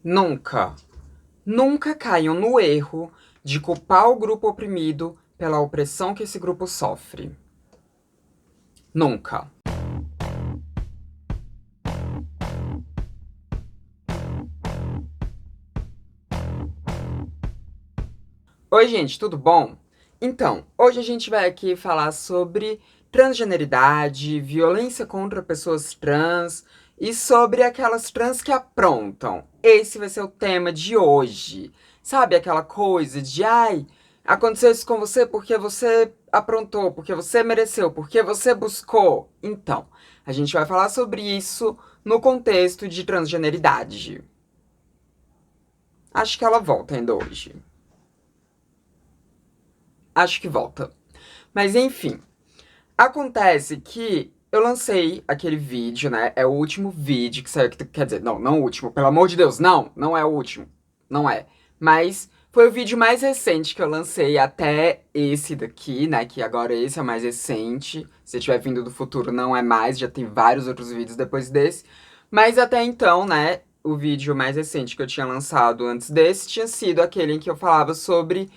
Nunca, nunca caiam no erro de culpar o grupo oprimido pela opressão que esse grupo sofre. Nunca. Oi, gente, tudo bom? Então, hoje a gente vai aqui falar sobre transgeneridade, violência contra pessoas trans e sobre aquelas trans que aprontam. Esse vai ser o tema de hoje. Sabe aquela coisa de, ai, aconteceu isso com você porque você aprontou, porque você mereceu, porque você buscou? Então, a gente vai falar sobre isso no contexto de transgeneridade. Acho que ela volta ainda hoje. Acho que volta. Mas enfim, acontece que eu lancei aquele vídeo, né? É o último vídeo que saiu. Quer dizer, não o último, pelo amor de Deus, não é o último. Não é. Mas foi o vídeo mais recente que eu lancei até esse daqui, né? Que agora esse é o mais recente. Se tiver vindo do futuro, não é mais, já tem vários outros vídeos depois desse. Mas até então, né? O vídeo mais recente que eu tinha lançado antes desse tinha sido aquele em que eu falava sobre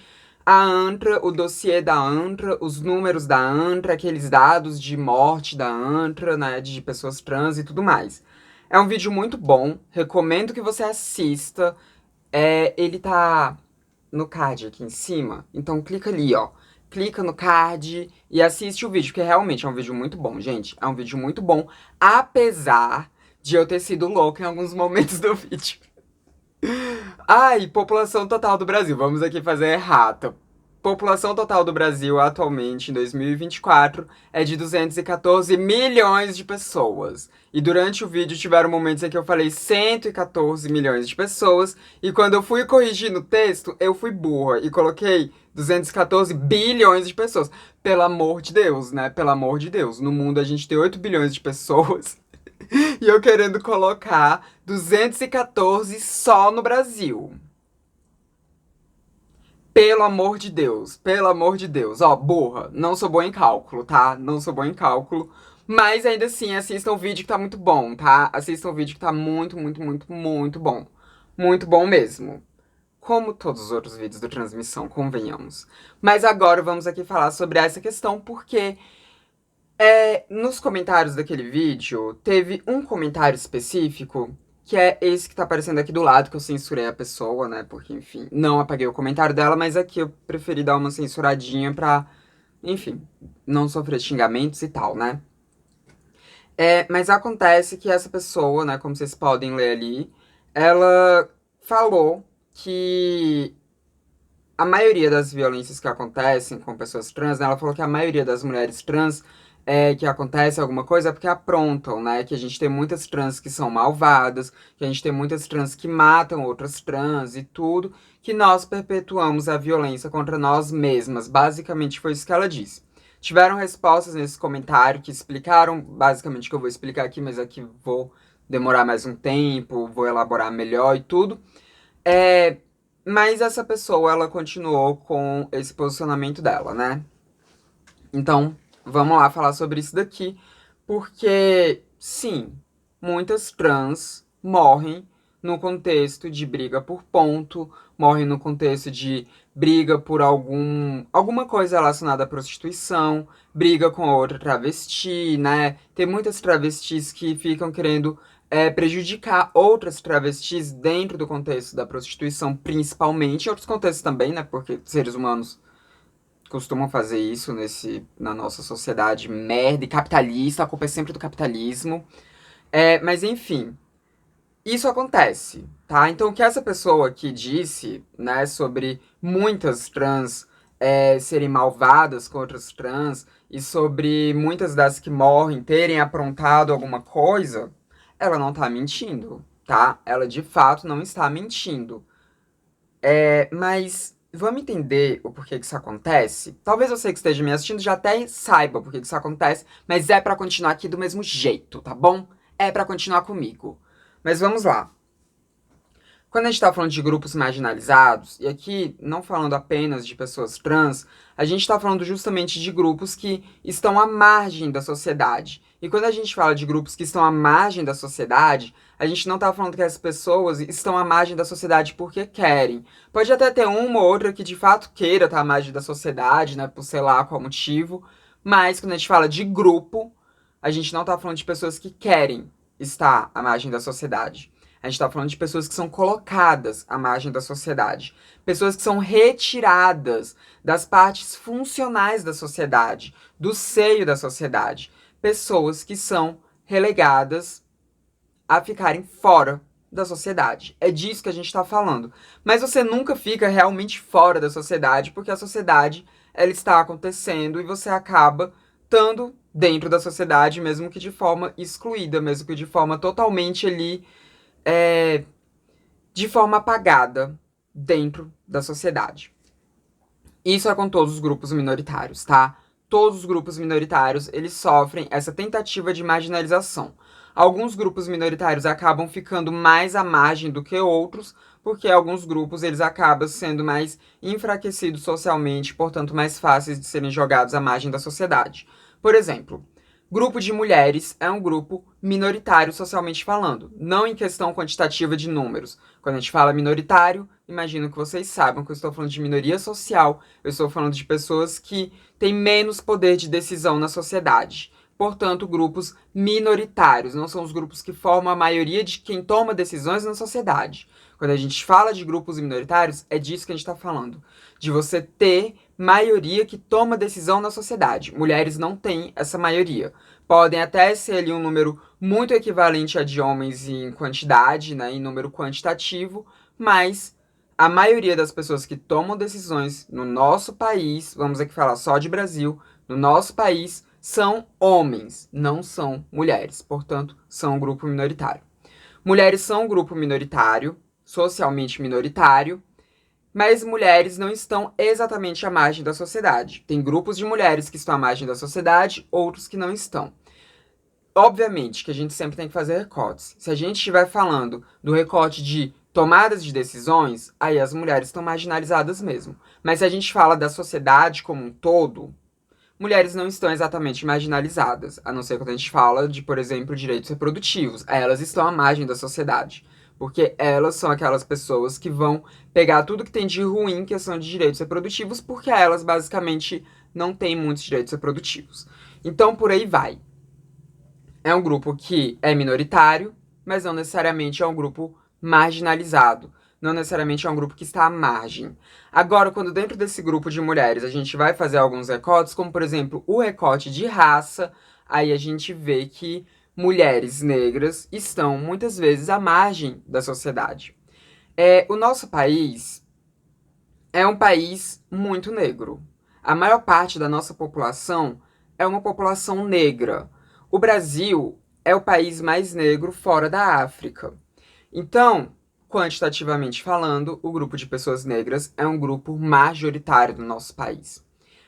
a ANTRA, o dossiê da ANTRA, os números da ANTRA, aqueles dados de morte da ANTRA, né, de pessoas trans e tudo mais. É um vídeo muito bom, recomendo que você assista. Ele tá no card aqui em cima, então clica ali, ó. Clica no card e assiste o vídeo, porque realmente é um vídeo muito bom, gente. É um vídeo muito bom, apesar de eu ter sido louca em alguns momentos do vídeo. Ai, população total do Brasil. Vamos aqui fazer errata. População total do Brasil atualmente, em 2024, é de 214 milhões de pessoas. E durante o vídeo tiveram momentos em que eu falei 114 milhões de pessoas. E quando eu fui corrigir no texto, eu fui burra e coloquei 214 bilhões de pessoas. Pelo amor de Deus, né? Pelo amor de Deus. No mundo a gente tem 8 bilhões de pessoas. E eu querendo colocar 214 só no Brasil. Pelo amor de Deus, pelo amor de Deus. Ó, burra, não sou boa em cálculo, tá? Não sou boa em cálculo. Mas ainda assim, assistam o vídeo que tá muito bom, tá? Assistam o vídeo que tá muito, muito, muito, muito bom. Muito bom mesmo. Como todos os outros vídeos da transmissão, convenhamos. Mas agora vamos aqui falar sobre essa questão, porque nos comentários daquele vídeo, teve um comentário específico, que é esse que tá aparecendo aqui do lado, que eu censurei a pessoa, né? Porque, enfim, não apaguei o comentário dela, mas aqui eu preferi dar uma censuradinha pra, enfim, não sofrer xingamentos e tal, né? Mas acontece que essa pessoa, né, como vocês podem ler ali, ela falou que a maioria das violências que acontecem com pessoas trans, né, ela falou que a maioria das mulheres trans que acontece alguma coisa é porque aprontam, né? Que a gente tem muitas trans que são malvadas, que a gente tem muitas trans que matam outras trans e tudo, que nós perpetuamos a violência contra nós mesmas. Basicamente foi isso que ela disse. Tiveram respostas nesse comentário que explicaram basicamente o que eu vou explicar aqui, mas aqui vou demorar mais um tempo, vou elaborar melhor e tudo. Mas essa pessoa, ela continuou com esse posicionamento dela, né? Então, vamos lá falar sobre isso daqui, porque, sim, muitas trans morrem no contexto de briga por ponto, morrem no contexto de briga por alguma coisa relacionada à prostituição, briga com a outra travesti, né? Tem muitas travestis que ficam querendo prejudicar outras travestis dentro do contexto da prostituição, principalmente, em outros contextos também, né? Porque seres humanos costumam fazer isso na nossa sociedade merda e capitalista, a culpa é sempre do capitalismo. Mas enfim, isso acontece, tá? Então o que essa pessoa aqui disse, né, sobre muitas trans serem malvadas com outras trans e sobre muitas das que morrem terem aprontado alguma coisa, ela não tá mentindo, tá? Ela de fato não está mentindo. Mas vamos entender o porquê que isso acontece? Talvez você que esteja me assistindo já até saiba por que isso acontece, mas é pra continuar aqui do mesmo jeito, tá bom? É pra continuar comigo. Mas vamos lá. Quando a gente tá falando de grupos marginalizados, e aqui não falando apenas de pessoas trans, a gente tá falando justamente de grupos que estão à margem da sociedade. E quando a gente fala de grupos que estão à margem da sociedade, A gente não tá falando que essas pessoas estão à margem da sociedade porque querem. Pode até ter uma ou outra que de fato queira estar à margem da sociedade, né, por sei lá qual motivo, mas quando a gente fala de grupo, a gente não tá falando de pessoas que querem estar à margem da sociedade. A gente tá falando de pessoas que são colocadas à margem da sociedade. Pessoas que são retiradas das partes funcionais da sociedade, do seio da sociedade. Pessoas que são relegadas a ficarem fora da sociedade. É disso que a gente está falando. Mas você nunca fica realmente fora da sociedade, porque a sociedade ela está acontecendo e você acaba estando dentro da sociedade, mesmo que de forma excluída, mesmo que de forma totalmente ali, é, de forma apagada dentro da sociedade. Isso é com todos os grupos minoritários, tá? Todos os grupos minoritários, eles sofrem essa tentativa de marginalização. Alguns grupos minoritários acabam ficando mais à margem do que outros, porque alguns grupos eles acabam sendo mais enfraquecidos socialmente, portanto mais fáceis de serem jogados à margem da sociedade. Por exemplo, grupo de mulheres é um grupo minoritário socialmente falando, não em questão quantitativa de números. Quando a gente fala minoritário, imagino que vocês saibam que eu estou falando de minoria social, eu estou falando de pessoas que têm menos poder de decisão na sociedade. Portanto, grupos minoritários, não são os grupos que formam a maioria de quem toma decisões na sociedade. Quando a gente fala de grupos minoritários, é disso que a gente está falando. De você ter maioria que toma decisão na sociedade. Mulheres não têm essa maioria. Podem até ser ali um número muito equivalente a de homens em quantidade, né, em número quantitativo, mas a maioria das pessoas que tomam decisões no nosso país, vamos aqui falar só de Brasil, no nosso país, são homens, não são mulheres. Portanto, são um grupo minoritário. Mulheres são um grupo minoritário, socialmente minoritário, mas mulheres não estão exatamente à margem da sociedade. Tem grupos de mulheres que estão à margem da sociedade, outros que não estão. Obviamente que a gente sempre tem que fazer recortes. Se a gente estiver falando do recorte de tomadas de decisões, aí as mulheres estão marginalizadas mesmo. Mas se a gente fala da sociedade como um todo, mulheres não estão exatamente marginalizadas, a não ser quando a gente fala de, por exemplo, direitos reprodutivos. Elas estão à margem da sociedade, porque elas são aquelas pessoas que vão pegar tudo que tem de ruim em questão de direitos reprodutivos, porque elas basicamente não têm muitos direitos reprodutivos. Então, por aí vai. É um grupo que é minoritário, mas não necessariamente é um grupo marginalizado. Não necessariamente é um grupo que está à margem. Agora, quando dentro desse grupo de mulheres a gente vai fazer alguns recortes, como por exemplo o recorte de raça, aí a gente vê que mulheres negras estão muitas vezes à margem da sociedade. O nosso país é um país muito negro. A maior parte da nossa população é uma população negra. O Brasil é o país mais negro fora da África. Então, quantitativamente falando, o grupo de pessoas negras é um grupo majoritário no nosso país.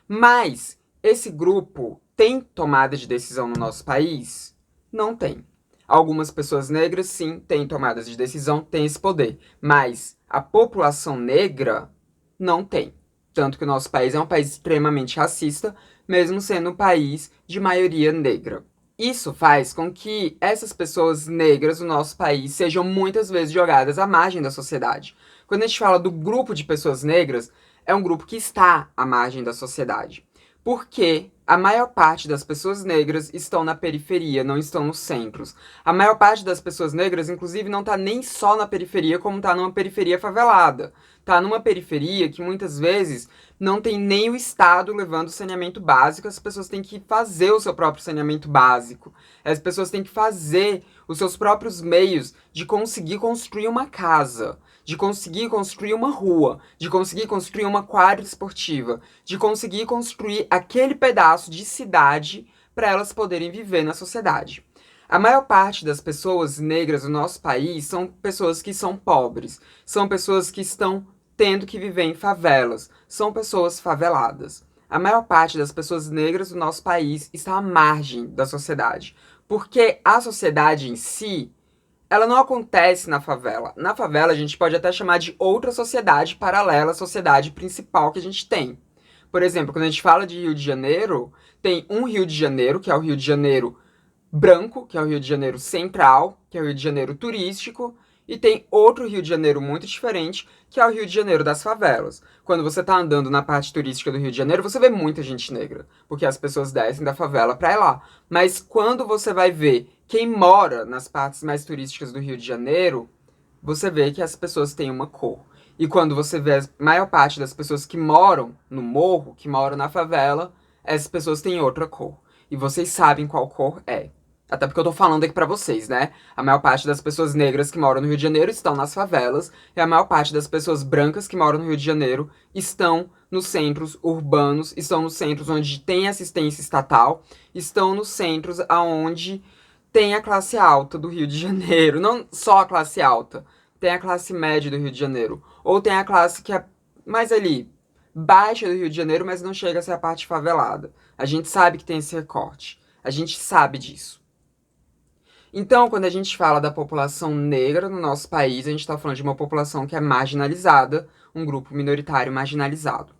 Mas esse grupo tem tomada de decisão no nosso país? Não tem. Algumas pessoas negras, sim, têm tomadas de decisão, têm esse poder. Mas a população negra não tem. Tanto que o nosso país é um país extremamente racista, mesmo sendo um país de maioria negra. Isso faz com que essas pessoas negras no nosso país sejam muitas vezes jogadas à margem da sociedade. Quando a gente fala do grupo de pessoas negras, é um grupo que está à margem da sociedade. Porque a maior parte das pessoas negras estão na periferia, não estão nos centros. A maior parte das pessoas negras, inclusive, não está nem só na periferia, como está numa periferia favelada. Está numa periferia que muitas vezes não tem nem o Estado levando saneamento básico, as pessoas têm que fazer o seu próprio saneamento básico. As pessoas têm que fazer os seus próprios meios de conseguir construir uma casa, de conseguir construir uma rua, de conseguir construir uma quadra esportiva, de conseguir construir aquele pedaço de cidade para elas poderem viver na sociedade. A maior parte das pessoas negras do nosso país são pessoas que são pobres, são pessoas que estão tendo que viver em favelas, são pessoas faveladas. A maior parte das pessoas negras do nosso país está à margem da sociedade, porque a sociedade em si, ela não acontece na favela. Na favela a gente pode até chamar de outra sociedade paralela à sociedade principal que a gente tem. Por exemplo, quando a gente fala de Rio de Janeiro, tem um Rio de Janeiro, que é o Rio de Janeiro branco, que é o Rio de Janeiro central, que é o Rio de Janeiro turístico, e tem outro Rio de Janeiro muito diferente, que é o Rio de Janeiro das favelas. Quando você tá andando na parte turística do Rio de Janeiro, você vê muita gente negra, porque as pessoas descem da favela pra ir lá. Mas quando você vai ver quem mora nas partes mais turísticas do Rio de Janeiro, você vê que as pessoas têm uma cor. E quando você vê a maior parte das pessoas que moram no morro, que moram na favela, essas pessoas têm outra cor. E vocês sabem qual cor é. Até porque eu tô falando aqui pra vocês, né? A maior parte das pessoas negras que moram no Rio de Janeiro estão nas favelas, e a maior parte das pessoas brancas que moram no Rio de Janeiro estão nos centros urbanos, estão nos centros onde tem assistência estatal, estão nos centros aonde tem a classe alta do Rio de Janeiro. Não só a classe alta, tem a classe média do Rio de Janeiro. Ou tem a classe que é mais ali, baixa do Rio de Janeiro, mas não chega a ser a parte favelada. A gente sabe que tem esse recorte. A gente sabe disso. Então, quando a gente fala da população negra no nosso país, a gente está falando de uma população que é marginalizada, um grupo minoritário marginalizado.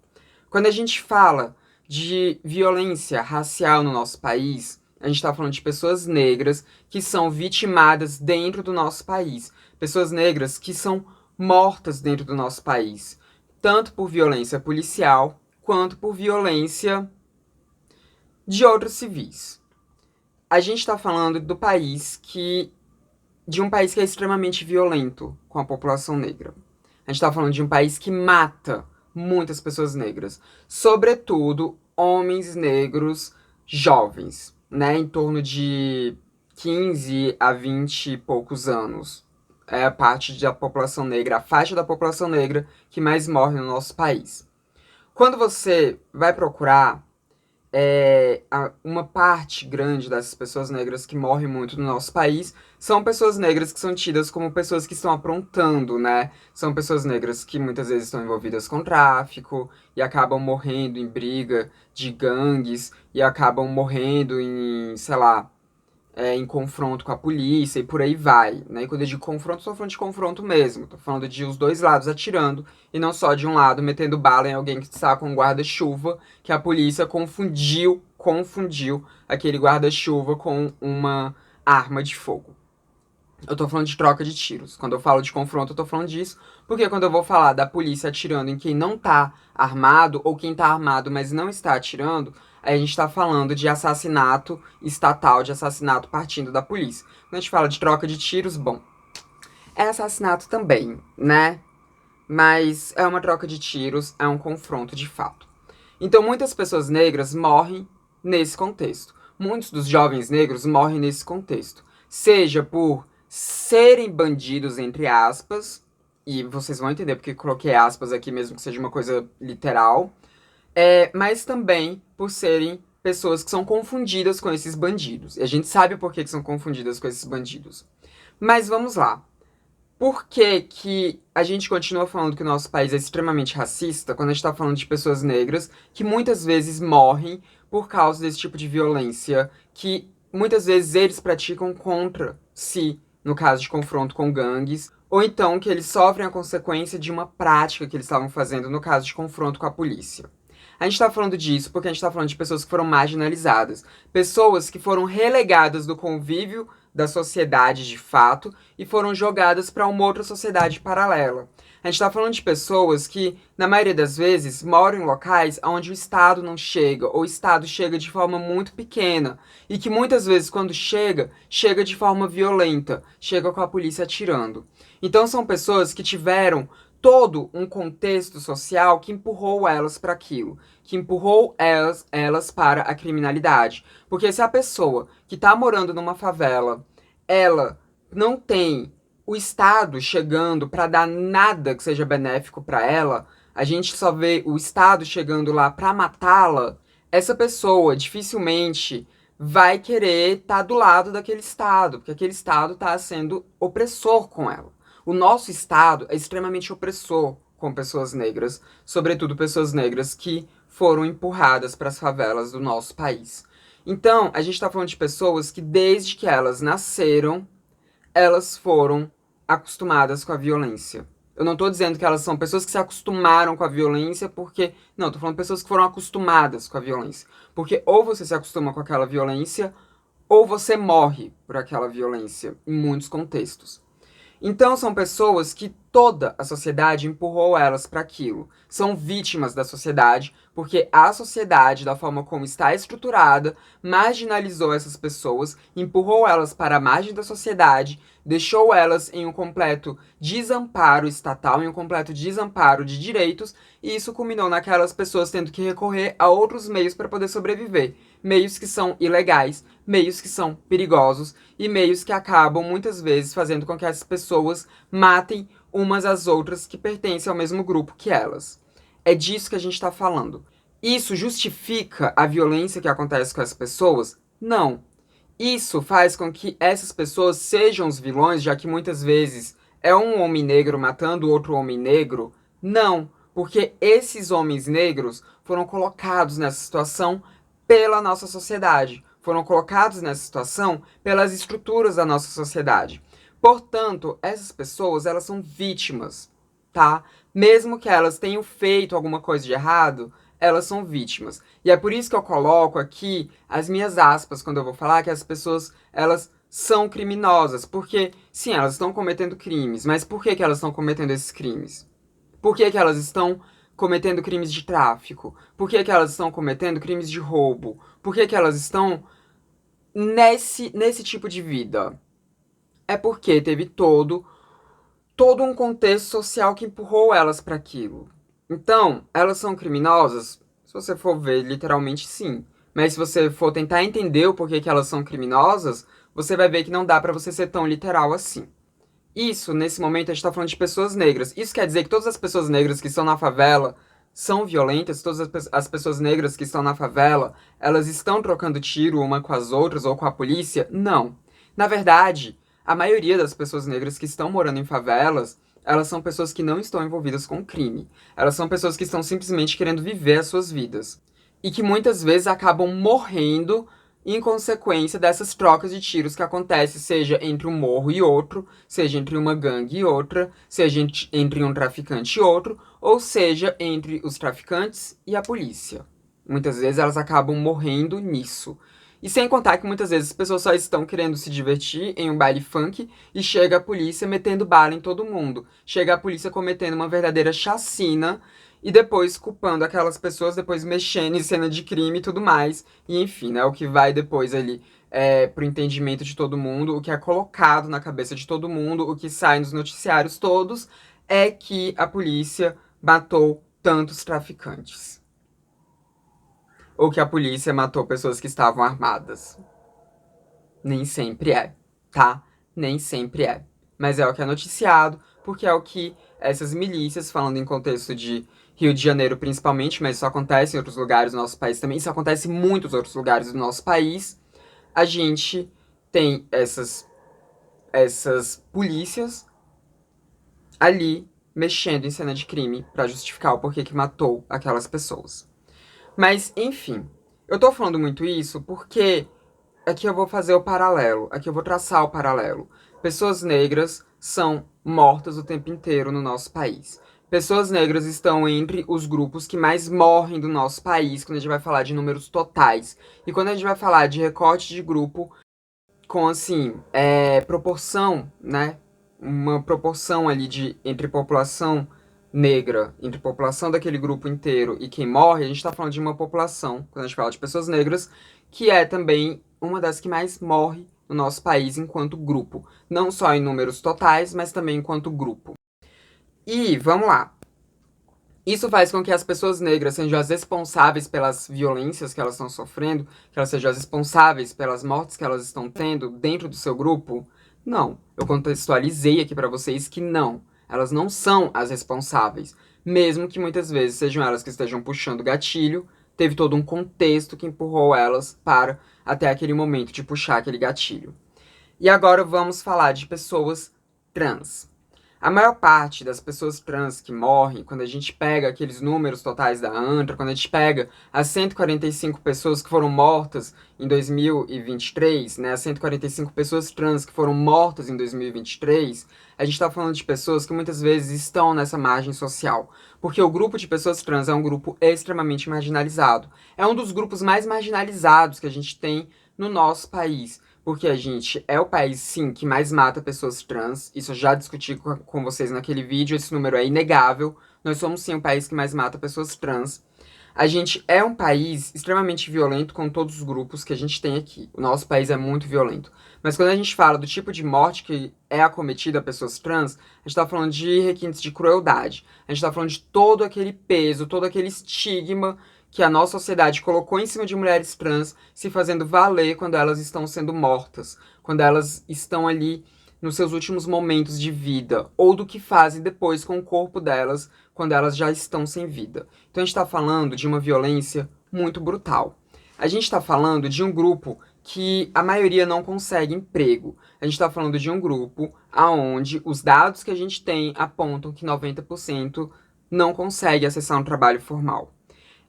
Quando a gente fala de violência racial no nosso país, a gente está falando de pessoas negras que são vitimadas dentro do nosso país. Pessoas negras que são mortas dentro do nosso país. Tanto por violência policial, quanto por violência de outros civis. A gente está falando do país que. De um país que é extremamente violento com a população negra. A gente está falando de um país que mata muitas pessoas negras. Sobretudo, homens negros jovens, né? Em torno de 15 a 20 e poucos anos. É a parte da população negra, a faixa da população negra que mais morre no nosso país. Quando você vai procurar uma parte grande dessas pessoas negras que morrem muito no nosso país são pessoas negras que são tidas como pessoas que estão aprontando, né? São pessoas negras que muitas vezes estão envolvidas com tráfico e acabam morrendo em briga de gangues e acabam morrendo em, sei lá, em confronto com a polícia e por aí vai, né? E quando eu digo confronto, tô falando de confronto mesmo. Tô falando de os dois lados atirando e não só de um lado metendo bala em alguém que está com um guarda-chuva, que a polícia confundiu aquele guarda-chuva com uma arma de fogo. Eu tô falando de troca de tiros. Quando eu falo de confronto, eu tô falando disso, porque quando eu vou falar da polícia atirando em quem não tá armado, ou quem tá armado, mas não está atirando, aí a gente tá falando de assassinato estatal, de assassinato partindo da polícia. Quando a gente fala de troca de tiros, bom, é assassinato também, né? Mas é uma troca de tiros, é um confronto de fato. Então muitas pessoas negras morrem nesse contexto. Muitos dos jovens negros morrem nesse contexto. Seja por serem bandidos, entre aspas, e vocês vão entender porque eu coloquei aspas aqui mesmo que seja uma coisa literal, mas também por serem pessoas que são confundidas com esses bandidos. E a gente sabe por que são confundidas com esses bandidos. Mas vamos lá. Por que que a gente continua falando que o nosso país é extremamente racista quando a gente tá falando de pessoas negras que muitas vezes morrem por causa desse tipo de violência que muitas vezes eles praticam contra si, no caso de confronto com gangues, ou então que eles sofrem a consequência de uma prática que eles estavam fazendo no caso de confronto com a polícia. A gente tá falando disso porque a gente tá falando de pessoas que foram marginalizadas, pessoas que foram relegadas do convívio da sociedade de fato e foram jogadas para uma outra sociedade paralela. A gente está falando de pessoas que, na maioria das vezes, moram em locais onde o Estado não chega, ou o Estado chega de forma muito pequena, e que muitas vezes, quando chega, chega de forma violenta, chega com a polícia atirando. Então são pessoas que tiveram todo um contexto social que empurrou elas para aquilo, que empurrou elas para a criminalidade. Porque se a pessoa que está morando numa favela, ela não tem o Estado chegando para dar nada que seja benéfico para ela, a gente só vê o Estado chegando lá para matá-la, essa pessoa dificilmente vai querer estar do lado daquele Estado, porque aquele Estado está sendo opressor com ela. O nosso Estado é extremamente opressor com pessoas negras, sobretudo pessoas negras que foram empurradas para as favelas do nosso país. Então, a gente está falando de pessoas que, desde que elas nasceram, elas foram acostumadas com a violência. Eu não estou dizendo que elas são pessoas que se acostumaram com a violência porque... Não, estou falando de pessoas que foram acostumadas com a violência. Porque ou você se acostuma com aquela violência, ou você morre por aquela violência, em muitos contextos. Então são pessoas que toda a sociedade empurrou elas para aquilo. São vítimas da sociedade, porque a sociedade, da forma como está estruturada, marginalizou essas pessoas, empurrou elas para a margem da sociedade, deixou elas em um completo desamparo estatal, em um completo desamparo de direitos, e isso culminou naquelas pessoas tendo que recorrer a outros meios para poder sobreviver. Meios que são ilegais, meios que são perigosos e meios que acabam muitas vezes fazendo com que as pessoas matem umas às outras que pertencem ao mesmo grupo que elas. É disso que a gente está falando. Isso justifica a violência que acontece com as pessoas? Não. Isso faz com que essas pessoas sejam os vilões, já que muitas vezes é um homem negro matando outro homem negro? Não, porque esses homens negros foram colocados nessa situação pela nossa sociedade, foram colocados nessa situação pelas estruturas da nossa sociedade. Portanto, essas pessoas, elas são vítimas, tá? Mesmo que elas tenham feito alguma coisa de errado, elas são vítimas. E é por isso que eu coloco aqui as minhas aspas quando eu vou falar que as pessoas, elas são criminosas. Porque, sim, elas estão cometendo crimes, mas por que elas estão cometendo esses crimes? Por que elas estão cometendo crimes de tráfico? Por que elas estão cometendo crimes de roubo? Por que elas estão nesse tipo de vida? É porque teve todo um contexto social que empurrou elas para aquilo. Então, elas são criminosas? Se você for ver, literalmente sim. Mas se você for tentar entender o porquê que elas são criminosas, você vai ver que não dá pra você ser tão literal assim. Isso, nesse momento, a gente tá falando de pessoas negras. Isso quer dizer que todas as pessoas negras que estão na favela são violentas? Todas as pessoas negras que estão na favela, elas estão trocando tiro uma com as outras ou com a polícia? Não. Na verdade, a maioria das pessoas negras que estão morando em favelas, elas são pessoas que não estão envolvidas com crime. Elas são pessoas que estão simplesmente querendo viver as suas vidas. E que muitas vezes acabam morrendo em consequência dessas trocas de tiros que acontecem, seja entre um morro e outro, seja entre uma gangue e outra, seja entre um traficante e outro, ou seja entre os traficantes e a polícia. Muitas vezes elas acabam morrendo nisso. E sem contar que muitas vezes as pessoas só estão querendo se divertir em um baile funk e chega a polícia metendo bala em todo mundo. Chega a polícia cometendo uma verdadeira chacina e depois culpando aquelas pessoas, depois mexendo em cena de crime e tudo mais. E enfim, né, o que vai depois ali pro entendimento de todo mundo, o que é colocado na cabeça de todo mundo, o que sai nos noticiários todos, é que a polícia matou tantos traficantes. Ou que a polícia matou pessoas que estavam armadas. Nem sempre é, tá? Nem sempre é. Mas é o que é noticiado, porque é o que essas milícias, falando em contexto de Rio de Janeiro principalmente, mas isso acontece em outros lugares do nosso país também, isso acontece em muitos outros lugares do nosso país, a gente tem essas polícias ali mexendo em cena de crime pra justificar o porquê que matou aquelas pessoas. Mas, enfim, eu tô falando muito isso porque aqui eu vou fazer o paralelo, aqui eu vou traçar o paralelo. Pessoas negras são mortas o tempo inteiro no nosso país. Pessoas negras estão entre os grupos que mais morrem do nosso país quando a gente vai falar de números totais. E quando a gente vai falar de recorte de grupo com, assim, proporção, né? Uma proporção ali entre população negra, entre população daquele grupo inteiro e quem morre, a gente tá falando de uma população, quando a gente fala de pessoas negras, que é também uma das que mais morre no nosso país enquanto grupo. Não só em números totais, mas também enquanto grupo. E, vamos lá. Isso faz com que as pessoas negras sejam as responsáveis pelas violências que elas estão sofrendo, que elas sejam as responsáveis pelas mortes que elas estão tendo dentro do seu grupo? Não. Eu contextualizei aqui pra vocês que não. Elas não são as responsáveis. Mesmo que muitas vezes sejam elas que estejam puxando o gatilho, teve todo um contexto que empurrou elas para até aquele momento de puxar aquele gatilho. E agora vamos falar de pessoas trans. A maior parte das pessoas trans que morrem, quando a gente pega aqueles números totais da ANTRA, quando a gente pega as 145 pessoas que foram mortas em 2023, né, as 145 pessoas trans que foram mortas em 2023, a gente está falando de pessoas que muitas vezes estão nessa margem social. Porque o grupo de pessoas trans é um grupo extremamente marginalizado. É um dos grupos mais marginalizados que a gente tem no nosso país. Porque a gente é o país, sim, que mais mata pessoas trans. Isso eu já discuti com vocês naquele vídeo, esse número é inegável. Nós somos, sim, o país que mais mata pessoas trans. A gente é um país extremamente violento com todos os grupos que a gente tem aqui. O nosso país é muito violento. Mas quando a gente fala do tipo de morte que é acometida a pessoas trans, a gente tá falando de requintes de crueldade. A gente tá falando de todo aquele peso, todo aquele estigma que a nossa sociedade colocou em cima de mulheres trans se fazendo valer quando elas estão sendo mortas, quando elas estão ali nos seus últimos momentos de vida, ou do que fazem depois com o corpo delas quando elas já estão sem vida. Então a gente está falando de uma violência muito brutal. A gente está falando de um grupo que a maioria não consegue emprego. A gente está falando de um grupo onde os dados que a gente tem apontam que 90% não consegue acessar um trabalho formal.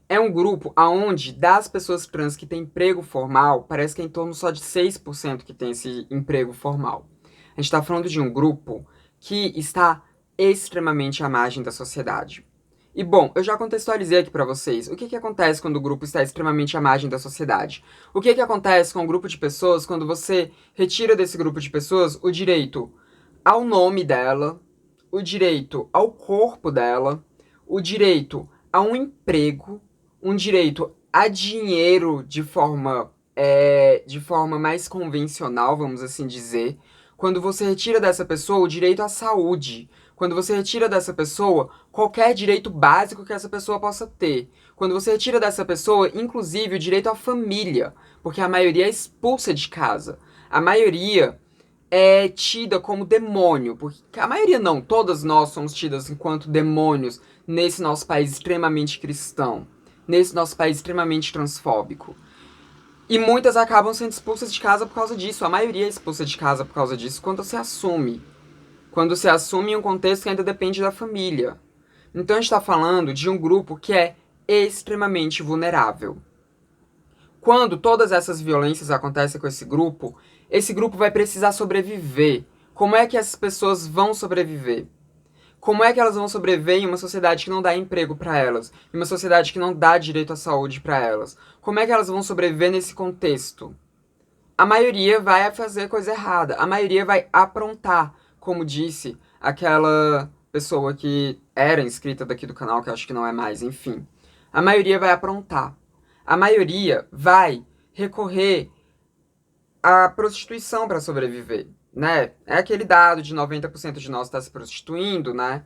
É um grupo onde, das pessoas trans que têm emprego formal, parece que é em torno só de 6% que tem esse emprego formal. A gente está falando de um grupo que está extremamente à margem da sociedade. E bom, eu já contextualizei aqui para vocês o que acontece quando o grupo está extremamente à margem da sociedade. O que acontece com um grupo de pessoas quando você retira desse grupo de pessoas o direito ao nome dela, o direito ao corpo dela, o direito a um emprego, um direito a dinheiro de forma mais convencional, vamos assim dizer. Quando você retira dessa pessoa o direito à saúde, quando você retira dessa pessoa qualquer direito básico que essa pessoa possa ter, quando você retira dessa pessoa, inclusive, o direito à família, porque a maioria é expulsa de casa. A maioria é tida como demônio, porque a maioria não, todas nós somos tidas enquanto demônios nesse nosso país extremamente cristão, nesse nosso país extremamente transfóbico. E muitas acabam sendo expulsas de casa por causa disso, a maioria é expulsa de casa por causa disso quando se assume. Quando se assume em um contexto que ainda depende da família. Então a gente está falando de um grupo que é extremamente vulnerável. Quando todas essas violências acontecem com esse grupo vai precisar sobreviver. Como é que essas pessoas vão sobreviver? Como é que elas vão sobreviver em uma sociedade que não dá emprego para elas? Em uma sociedade que não dá direito à saúde para elas? Como é que elas vão sobreviver nesse contexto? A maioria vai fazer coisa errada. A maioria vai aprontar, como disse aquela pessoa que era inscrita daqui do canal, que eu acho que não é mais, enfim. A maioria vai aprontar. A maioria vai recorrer à prostituição para sobreviver, né? É aquele dado de 90% de nós está se prostituindo, né?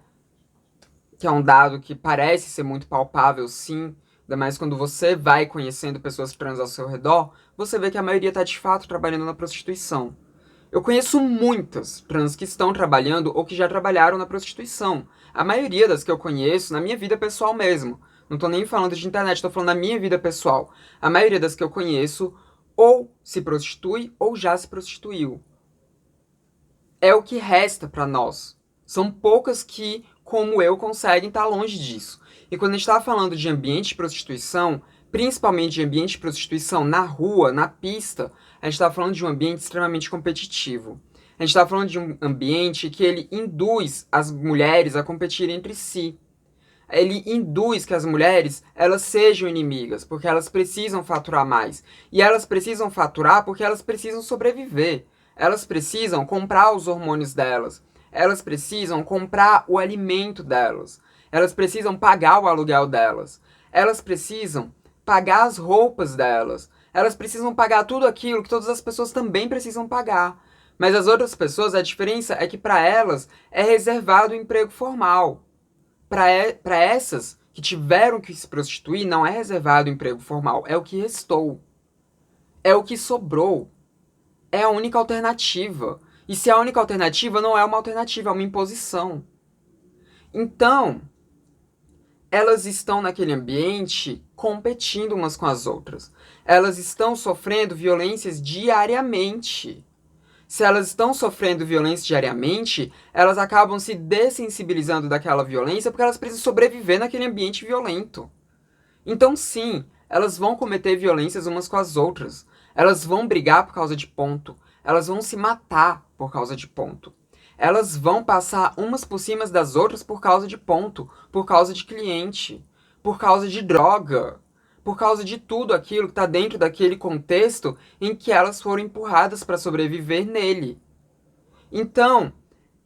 Que é um dado que parece ser muito palpável, sim. Ainda mais quando você vai conhecendo pessoas trans ao seu redor, você vê que a maioria está de fato trabalhando na prostituição. Eu conheço muitas trans que estão trabalhando ou que já trabalharam na prostituição. A maioria das que eu conheço, na minha vida pessoal mesmo. Não tô nem falando de internet, tô falando da minha vida pessoal. A maioria das que eu conheço ou se prostitui ou já se prostituiu. É o que resta para nós. São poucas que, como eu, conseguem estar longe disso. E quando a gente está falando de ambiente de prostituição, principalmente de ambiente de prostituição na rua, na pista, a gente está falando de um ambiente extremamente competitivo. A gente está falando de um ambiente que ele induz as mulheres a competirem entre si. Ele induz que as mulheres elas sejam inimigas, porque elas precisam faturar mais. E elas precisam faturar porque elas precisam sobreviver. Elas precisam comprar os hormônios delas. Elas precisam comprar o alimento delas. Elas precisam pagar o aluguel delas. Elas precisam pagar as roupas delas. Elas precisam pagar tudo aquilo que todas as pessoas também precisam pagar. Mas as outras pessoas, a diferença é que para elas é reservado o emprego formal. Para essas que tiveram que se prostituir, não é reservado o emprego formal. É o que restou. É o que sobrou. É a única alternativa. E se é a única alternativa, não é uma alternativa, é uma imposição. Então, elas estão naquele ambiente competindo umas com as outras. Elas estão sofrendo violências diariamente. Se elas estão sofrendo violência diariamente, elas acabam se dessensibilizando daquela violência porque elas precisam sobreviver naquele ambiente violento. Então, sim, elas vão cometer violências umas com as outras. Elas vão brigar por causa de ponto. Elas vão se matar por causa de ponto. Elas vão passar umas por cima das outras por causa de ponto, por causa de cliente, por causa de droga, por causa de tudo aquilo que está dentro daquele contexto em que elas foram empurradas para sobreviver nele. Então,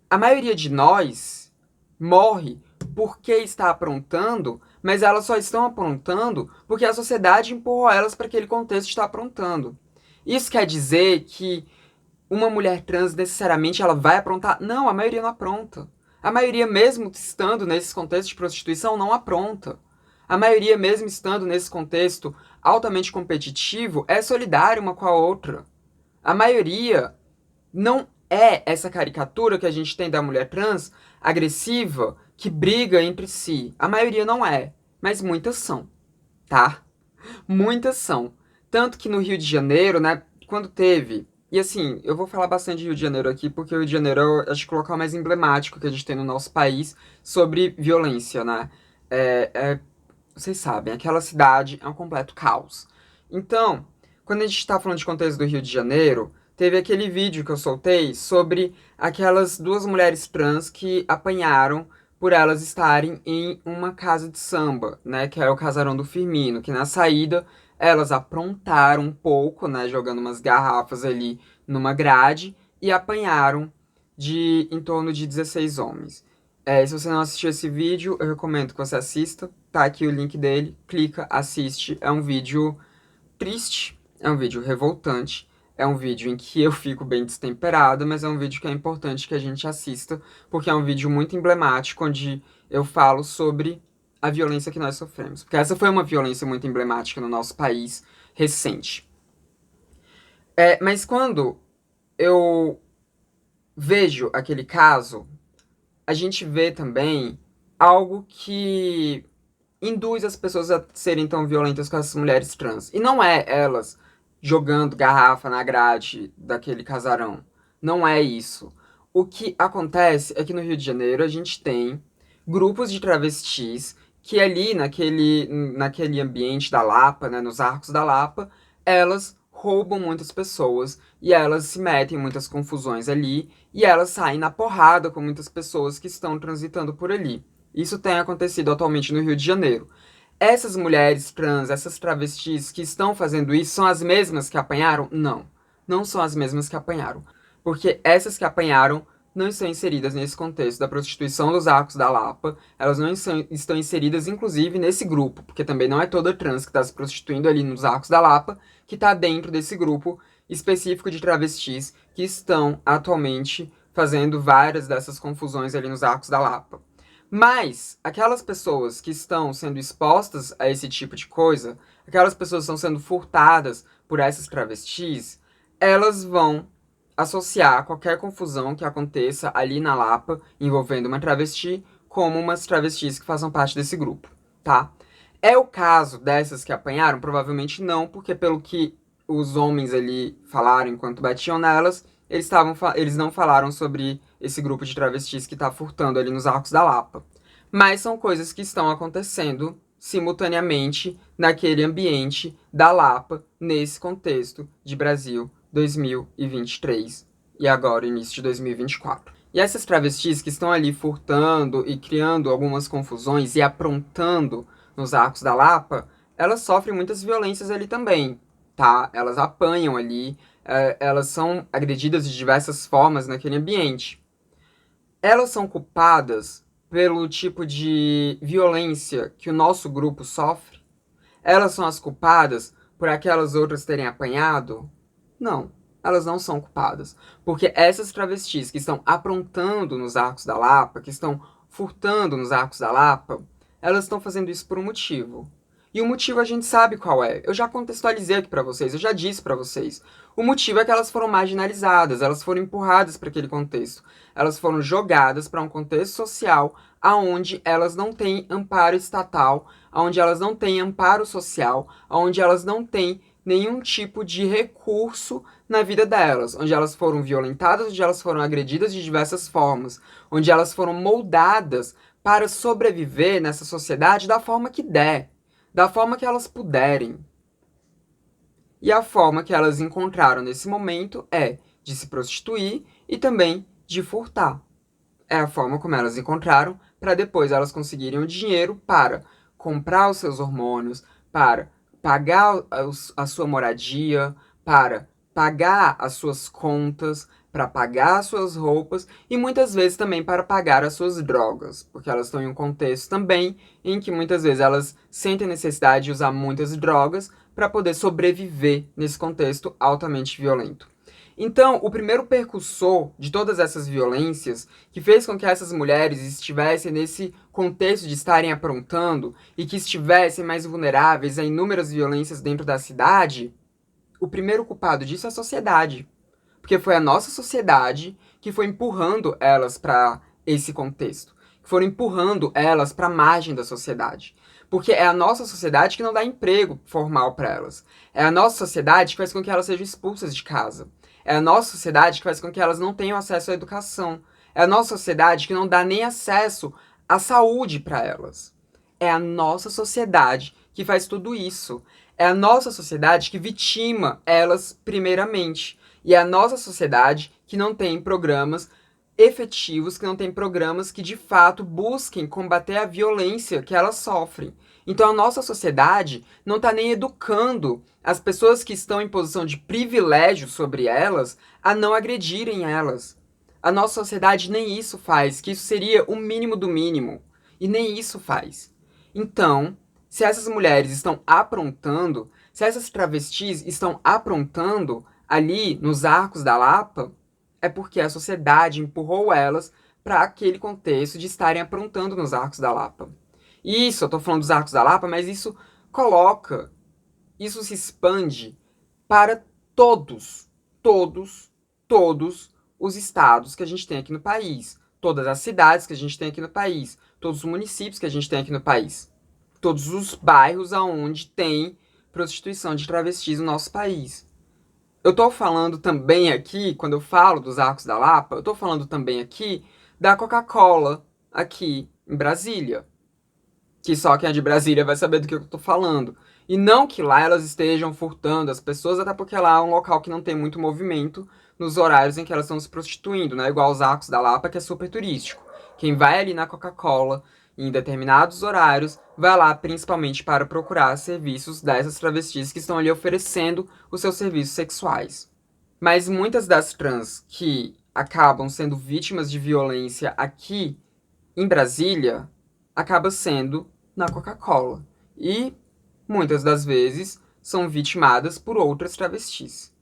a maioria de nós morre porque está aprontando, mas elas só estão aprontando porque a sociedade empurrou elas para aquele contexto de estar aprontando. Isso quer dizer que uma mulher trans necessariamente ela vai aprontar? Não, a maioria não apronta. A maioria, mesmo estando nesses contextos de prostituição, não apronta. A maioria, mesmo estando nesse contexto altamente competitivo, é solidária uma com a outra. A maioria não é essa caricatura que a gente tem da mulher trans agressiva que briga entre si. A maioria não é, mas muitas são, tá? Muitas são. Tanto que no Rio de Janeiro, né, quando teve. E assim, eu vou falar bastante de Rio de Janeiro aqui, porque o Rio de Janeiro é, acho que o local mais emblemático que a gente tem no nosso país sobre violência, né? Vocês sabem, aquela cidade é um completo caos. Então, quando a gente tá falando de contexto do Rio de Janeiro, teve aquele vídeo que eu soltei sobre aquelas duas mulheres trans que apanharam por elas estarem em uma casa de samba, né, que é o Casarão do Firmino, que na saída elas aprontaram um pouco, né, jogando umas garrafas ali numa grade e apanharam de em torno de 16 homens. Se você não assistiu esse vídeo, eu recomendo que você assista. Tá aqui o link dele, clica, assiste. É um vídeo triste, é um vídeo revoltante, é um vídeo em que eu fico bem destemperado, mas é um vídeo que é importante que a gente assista, porque é um vídeo muito emblemático, onde eu falo sobre a violência que nós sofremos. Porque essa foi uma violência muito emblemática no nosso país recente. Mas quando eu vejo aquele caso, a gente vê também algo que induz as pessoas a serem tão violentas com essas mulheres trans. E não é elas jogando garrafa na grade daquele casarão. Não é isso. O que acontece é que no Rio de Janeiro a gente tem grupos de travestis que ali naquele ambiente da Lapa, né, nos arcos da Lapa, elas roubam muitas pessoas e elas se metem em muitas confusões ali e elas saem na porrada com muitas pessoas que estão transitando por ali. Isso tem acontecido atualmente no Rio de Janeiro. Essas mulheres trans, essas travestis que estão fazendo isso, são as mesmas que apanharam? Não. Não são as mesmas que apanharam. Porque essas que apanharam não estão inseridas nesse contexto da prostituição dos arcos da Lapa. Elas não estão inseridas, inclusive, nesse grupo. Porque também não é toda trans que está se prostituindo ali nos arcos da Lapa que está dentro desse grupo específico de travestis que estão atualmente fazendo várias dessas confusões ali nos arcos da Lapa. Mas aquelas pessoas que estão sendo expostas a esse tipo de coisa, aquelas pessoas que estão sendo furtadas por essas travestis, elas vão associar qualquer confusão que aconteça ali na Lapa envolvendo uma travesti como umas travestis que façam parte desse grupo, tá? É o caso dessas que apanharam? Provavelmente não, porque pelo que os homens ali falaram enquanto batiam nelas, eles não falaram sobre esse grupo de travestis que tá furtando ali nos arcos da Lapa. Mas são coisas que estão acontecendo simultaneamente naquele ambiente da Lapa, nesse contexto de Brasil 2023 e agora início de 2024. E essas travestis que estão ali furtando e criando algumas confusões e aprontando nos arcos da Lapa, elas sofrem muitas violências ali também, tá? Elas apanham ali, elas são agredidas de diversas formas naquele ambiente. Elas são culpadas pelo tipo de violência que o nosso grupo sofre? Elas são as culpadas por aquelas outras terem apanhado? Não, elas não são culpadas. Porque essas travestis que estão aprontando nos arcos da Lapa, que estão furtando nos arcos da Lapa, elas estão fazendo isso por um motivo. E o motivo a gente sabe qual é. Eu já contextualizei aqui pra vocês, eu já disse pra vocês. O motivo é que elas foram marginalizadas, elas foram empurradas para aquele contexto. Elas foram jogadas para um contexto social aonde elas não têm amparo estatal, aonde elas não têm amparo social, aonde elas não têm nenhum tipo de recurso na vida delas, onde elas foram violentadas, onde elas foram agredidas de diversas formas, onde elas foram moldadas para sobreviver nessa sociedade da forma que der, da forma que elas puderem. E a forma que elas encontraram nesse momento é de se prostituir e também de furtar. É a forma como elas encontraram para depois elas conseguirem o dinheiro para comprar os seus hormônios, para pagar a sua moradia, para pagar as suas contas, para pagar as suas roupas e muitas vezes também para pagar as suas drogas, porque elas estão em um contexto também em que muitas vezes elas sentem necessidade de usar muitas drogas para poder sobreviver nesse contexto altamente violento. Então, o primeiro percussor de todas essas violências, que fez com que essas mulheres estivessem nesse contexto de estarem aprontando e que estivessem mais vulneráveis a inúmeras violências dentro da cidade, o primeiro culpado disso é a sociedade. Porque foi a nossa sociedade que foi empurrando elas para esse contexto, que foram empurrando elas para a margem da sociedade. Porque é a nossa sociedade que não dá emprego formal para elas. É a nossa sociedade que faz com que elas sejam expulsas de casa. É a nossa sociedade que faz com que elas não tenham acesso à educação. É a nossa sociedade que não dá nem acesso à saúde para elas. É a nossa sociedade que faz tudo isso. É a nossa sociedade que vitima elas primeiramente. E é a nossa sociedade que não tem programas efetivos, que não tem programas que de fato busquem combater a violência que elas sofrem. Então a nossa sociedade não está nem educando as pessoas que estão em posição de privilégio sobre elas a não agredirem elas. A nossa sociedade nem isso faz, que isso seria o mínimo do mínimo. E nem isso faz. Então, se essas mulheres estão aprontando, se essas travestis estão aprontando ali nos Arcos da Lapa, é porque a sociedade empurrou elas para aquele contexto de estarem aprontando nos Arcos da Lapa. Isso, eu tô falando dos Arcos da Lapa, mas isso se expande para todos, todos os estados que a gente tem aqui no país, todas as cidades que a gente tem aqui no país, todos os municípios que a gente tem aqui no país, todos os bairros aonde tem prostituição de travestis no nosso país. Eu tô falando também aqui, quando eu falo dos Arcos da Lapa, eu tô falando também aqui da Coca-Cola, aqui em Brasília. Que só quem é de Brasília vai saber do que eu tô falando. E não que lá elas estejam furtando as pessoas, até porque lá é um local que não tem muito movimento nos horários em que elas estão se prostituindo, né? Igual os Arcos da Lapa, que é super turístico. Quem vai ali na Coca-Cola, em determinados horários, vai lá principalmente para procurar serviços dessas travestis que estão ali oferecendo os seus serviços sexuais. Mas muitas das trans que acabam sendo vítimas de violência aqui em Brasília, acaba sendo na Coca-Cola. E muitas das vezes são vitimadas por outras travestis.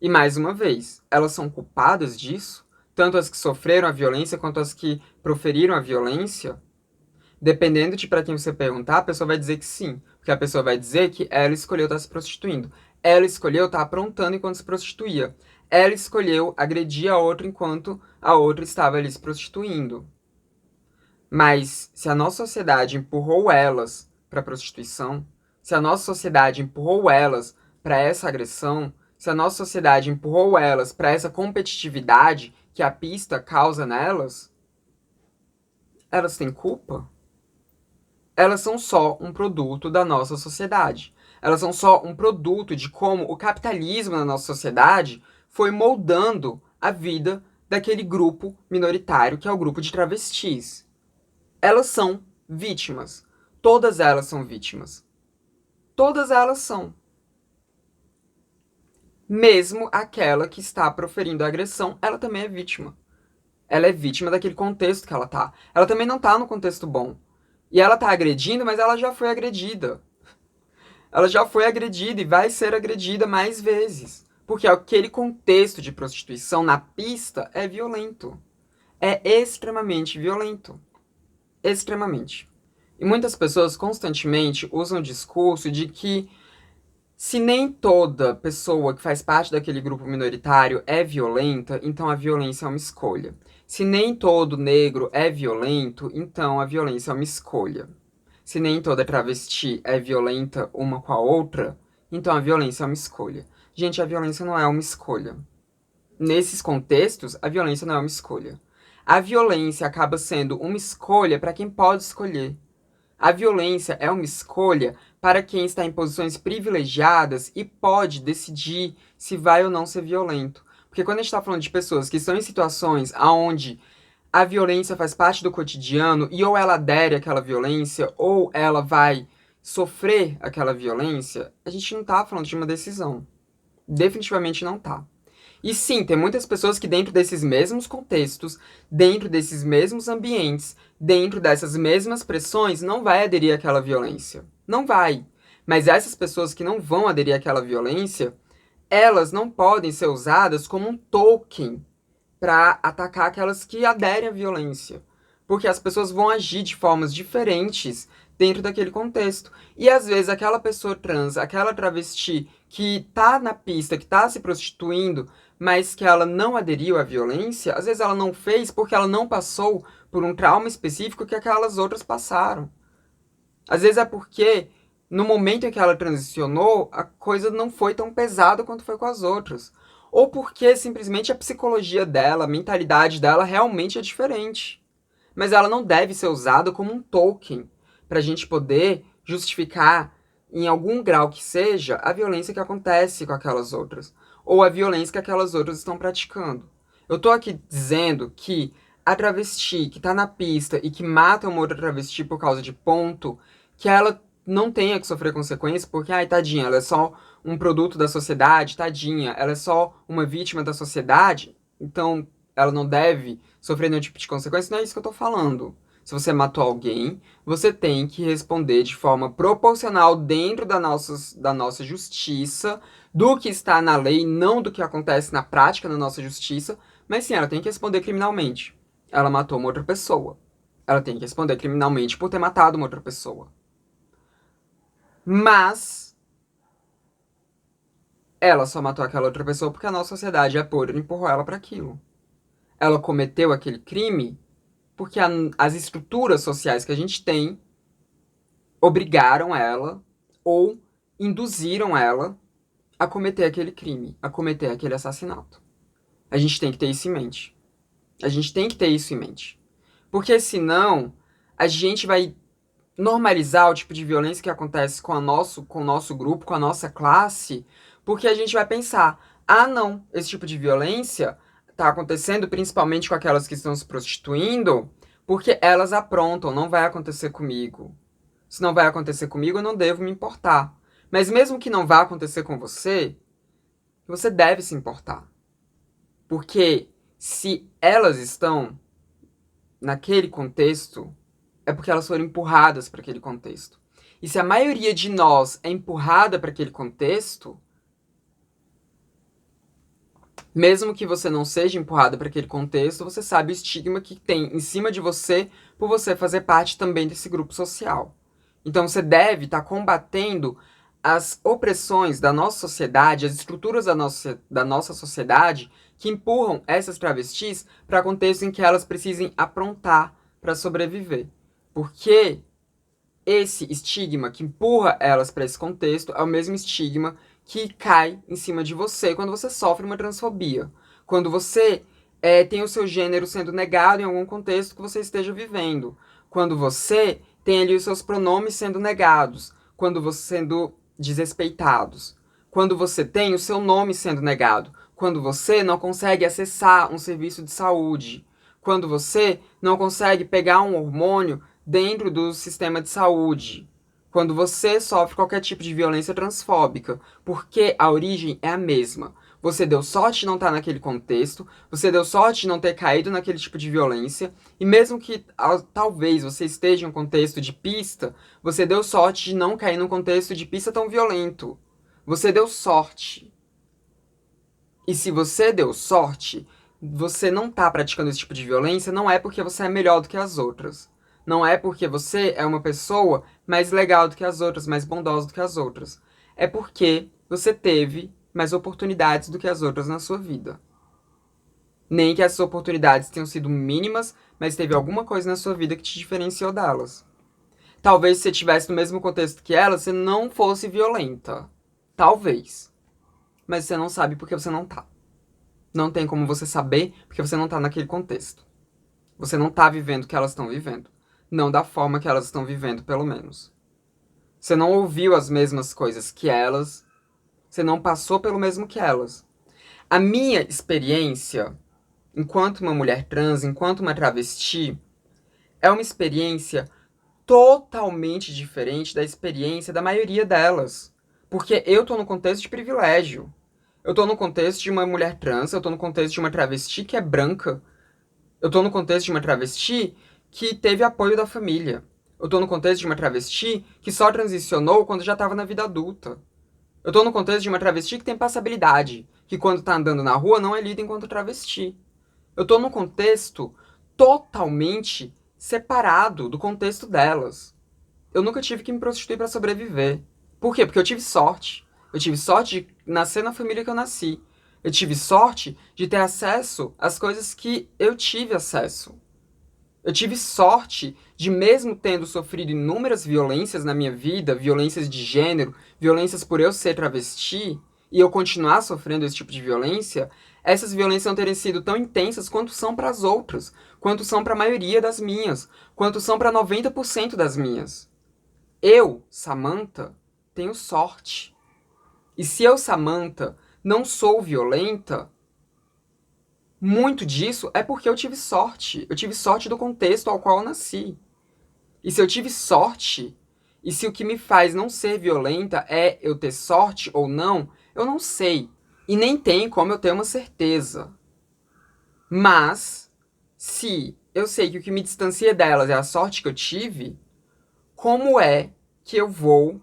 E mais uma vez, elas são culpadas disso? Tanto as que sofreram a violência quanto as que proferiram a violência? Dependendo de para quem você perguntar, a pessoa vai dizer que sim. Porque a pessoa vai dizer que ela escolheu estar se prostituindo. Ela escolheu estar aprontando enquanto se prostituía. Ela escolheu agredir a outra enquanto a outra estava ali se prostituindo. Mas se a nossa sociedade empurrou elas para a prostituição, se a nossa sociedade empurrou elas para essa agressão, se a nossa sociedade empurrou elas para essa competitividade que a pista causa nelas, elas têm culpa? Elas são só um produto da nossa sociedade. Elas são só um produto de como o capitalismo na nossa sociedade foi moldando a vida daquele grupo minoritário que é o grupo de travestis. Elas são vítimas. Todas elas são vítimas. Todas elas são. Mesmo aquela que está proferindo a agressão, ela também é vítima. Ela é vítima daquele contexto que ela tá. Ela também não tá no contexto bom. E ela tá agredindo, mas ela já foi agredida. Ela já foi agredida e vai ser agredida mais vezes. Porque aquele contexto de prostituição na pista é violento. É extremamente violento. Extremamente. E muitas pessoas constantemente usam o discurso de que se nem toda pessoa que faz parte daquele grupo minoritário é violenta, então a violência é uma escolha. Se nem todo negro é violento, então a violência é uma escolha. Se nem toda travesti é violenta uma com a outra, então a violência é uma escolha. Gente, a violência não é uma escolha. Nesses contextos, a violência não é uma escolha. A violência acaba sendo uma escolha para quem pode escolher. A violência é uma escolha para quem está em posições privilegiadas e pode decidir se vai ou não ser violento. Porque quando a gente está falando de pessoas que estão em situações onde a violência faz parte do cotidiano e ou ela adere àquela violência ou ela vai sofrer aquela violência, a gente não tá falando de uma decisão. Definitivamente não tá. E sim, tem muitas pessoas que dentro desses mesmos contextos, dentro desses mesmos ambientes, dentro dessas mesmas pressões, não vai aderir àquela violência. Não vai. Mas essas pessoas que não vão aderir àquela violência, elas não podem ser usadas como um token para atacar aquelas que aderem à violência. Porque as pessoas vão agir de formas diferentes dentro daquele contexto. E às vezes aquela pessoa trans, aquela travesti que tá na pista, que tá se prostituindo, mas que ela não aderiu à violência, às vezes ela não fez porque ela não passou por um trauma específico que aquelas outras passaram. Às vezes é porque no momento em que ela transicionou, a coisa não foi tão pesada quanto foi com as outras. Ou porque simplesmente a psicologia dela, a mentalidade dela realmente é diferente. Mas ela não deve ser usada como um token para a gente poder justificar, em algum grau que seja, a violência que acontece com aquelas outras. Ou a violência que aquelas outras estão praticando. Eu tô aqui dizendo que a travesti que tá na pista e que mata uma outra travesti por causa de ponto, que ela não tenha que sofrer consequências, porque, ai, tadinha, ela é só um produto da sociedade, tadinha, ela é só uma vítima da sociedade, então ela não deve sofrer nenhum tipo de consequência. Não é isso que eu tô falando. Se você matou alguém, você tem que responder de forma proporcional dentro da nossa justiça, do que está na lei, não do que acontece na prática na nossa justiça, mas sim, ela tem que responder criminalmente. Ela matou uma outra pessoa. Ela tem que responder criminalmente por ter matado uma outra pessoa. Mas ela só matou aquela outra pessoa porque a nossa sociedade é podre e empurrou ela para aquilo. Ela cometeu aquele crime porque as estruturas sociais que a gente tem obrigaram ela ou induziram ela a cometer aquele crime, a cometer aquele assassinato. A gente tem que ter isso em mente. A gente tem que ter isso em mente. Porque senão a gente vai normalizar o tipo de violência que acontece com o nosso grupo, com a nossa classe, porque a gente vai pensar: ah, não, esse tipo de violência está acontecendo principalmente com aquelas que estão se prostituindo, porque elas aprontam, não vai acontecer comigo. Se não vai acontecer comigo, eu não devo me importar. Mas mesmo que não vá acontecer com você, você deve se importar. Porque se elas estão naquele contexto, é porque elas foram empurradas para aquele contexto. E se a maioria de nós é empurrada para aquele contexto, mesmo que você não seja empurrada para aquele contexto, você sabe o estigma que tem em cima de você por você fazer parte também desse grupo social. Então você deve estar combatendo as opressões da nossa sociedade, as estruturas da nossa sociedade que empurram essas travestis para contextos em que elas precisem aprontar para sobreviver. Porque esse estigma que empurra elas para esse contexto é o mesmo estigma que cai em cima de você quando você sofre uma transfobia. Quando você tem o seu gênero sendo negado em algum contexto que você esteja vivendo. Quando você tem ali os seus pronomes sendo negados. Quando você sendo desrespeitados. Quando você tem o seu nome sendo negado. Quando você não consegue acessar um serviço de saúde. Quando você não consegue pegar um hormônio dentro do sistema de saúde. Quando você sofre qualquer tipo de violência transfóbica, porque a origem é a mesma. Você deu sorte de não estar naquele contexto, você deu sorte de não ter caído naquele tipo de violência, e mesmo que talvez você esteja em um contexto de pista, você deu sorte de não cair num contexto de pista tão violento. Você deu sorte. E se você deu sorte, você não tá praticando esse tipo de violência, não é porque você é melhor do que as outras. Não é porque você é uma pessoa mais legal do que as outras, mais bondosa do que as outras. É porque você teve mais oportunidades do que as outras na sua vida. Nem que essas oportunidades tenham sido mínimas, mas teve alguma coisa na sua vida que te diferenciou delas. Talvez se você estivesse no mesmo contexto que elas, você não fosse violenta. Talvez. Mas você não sabe porque você não tá. Não tem como você saber porque você não tá naquele contexto. Você não tá vivendo o que elas estão vivendo. Não da forma que elas estão vivendo, pelo menos. Você não ouviu as mesmas coisas que elas. Você não passou pelo mesmo que elas. A minha experiência, enquanto uma mulher trans, enquanto uma travesti, é uma experiência totalmente diferente da experiência da maioria delas. Porque eu tô no contexto de privilégio. Eu tô no contexto de uma mulher trans, eu tô no contexto de uma travesti que é branca. Eu tô no contexto de uma travesti que teve apoio da família. Eu tô no contexto de uma travesti que só transicionou quando já tava na vida adulta. Eu tô no contexto de uma travesti que tem passabilidade, que quando tá andando na rua não é lida enquanto travesti. Eu tô num contexto totalmente separado do contexto delas. Eu nunca tive que me prostituir pra sobreviver. Por quê? Porque eu tive sorte. Eu tive sorte de nascer na família que eu nasci. Eu tive sorte de ter acesso às coisas que eu tive acesso. Eu tive sorte de, mesmo tendo sofrido inúmeras violências na minha vida, violências de gênero, violências por eu ser travesti, e eu continuar sofrendo esse tipo de violência, essas violências não terem sido tão intensas quanto são para as outras, quanto são para a maioria das minhas, quanto são para 90% das minhas. Eu, Samantha, tenho sorte. E se eu, Samantha, não sou violenta, muito disso é porque eu tive sorte. Eu tive sorte do contexto ao qual eu nasci. E se eu tive sorte, e se o que me faz não ser violenta é eu ter sorte ou não, eu não sei. E nem tem como eu ter uma certeza. Mas, se eu sei que o que me distancia delas é a sorte que eu tive, como é que eu vou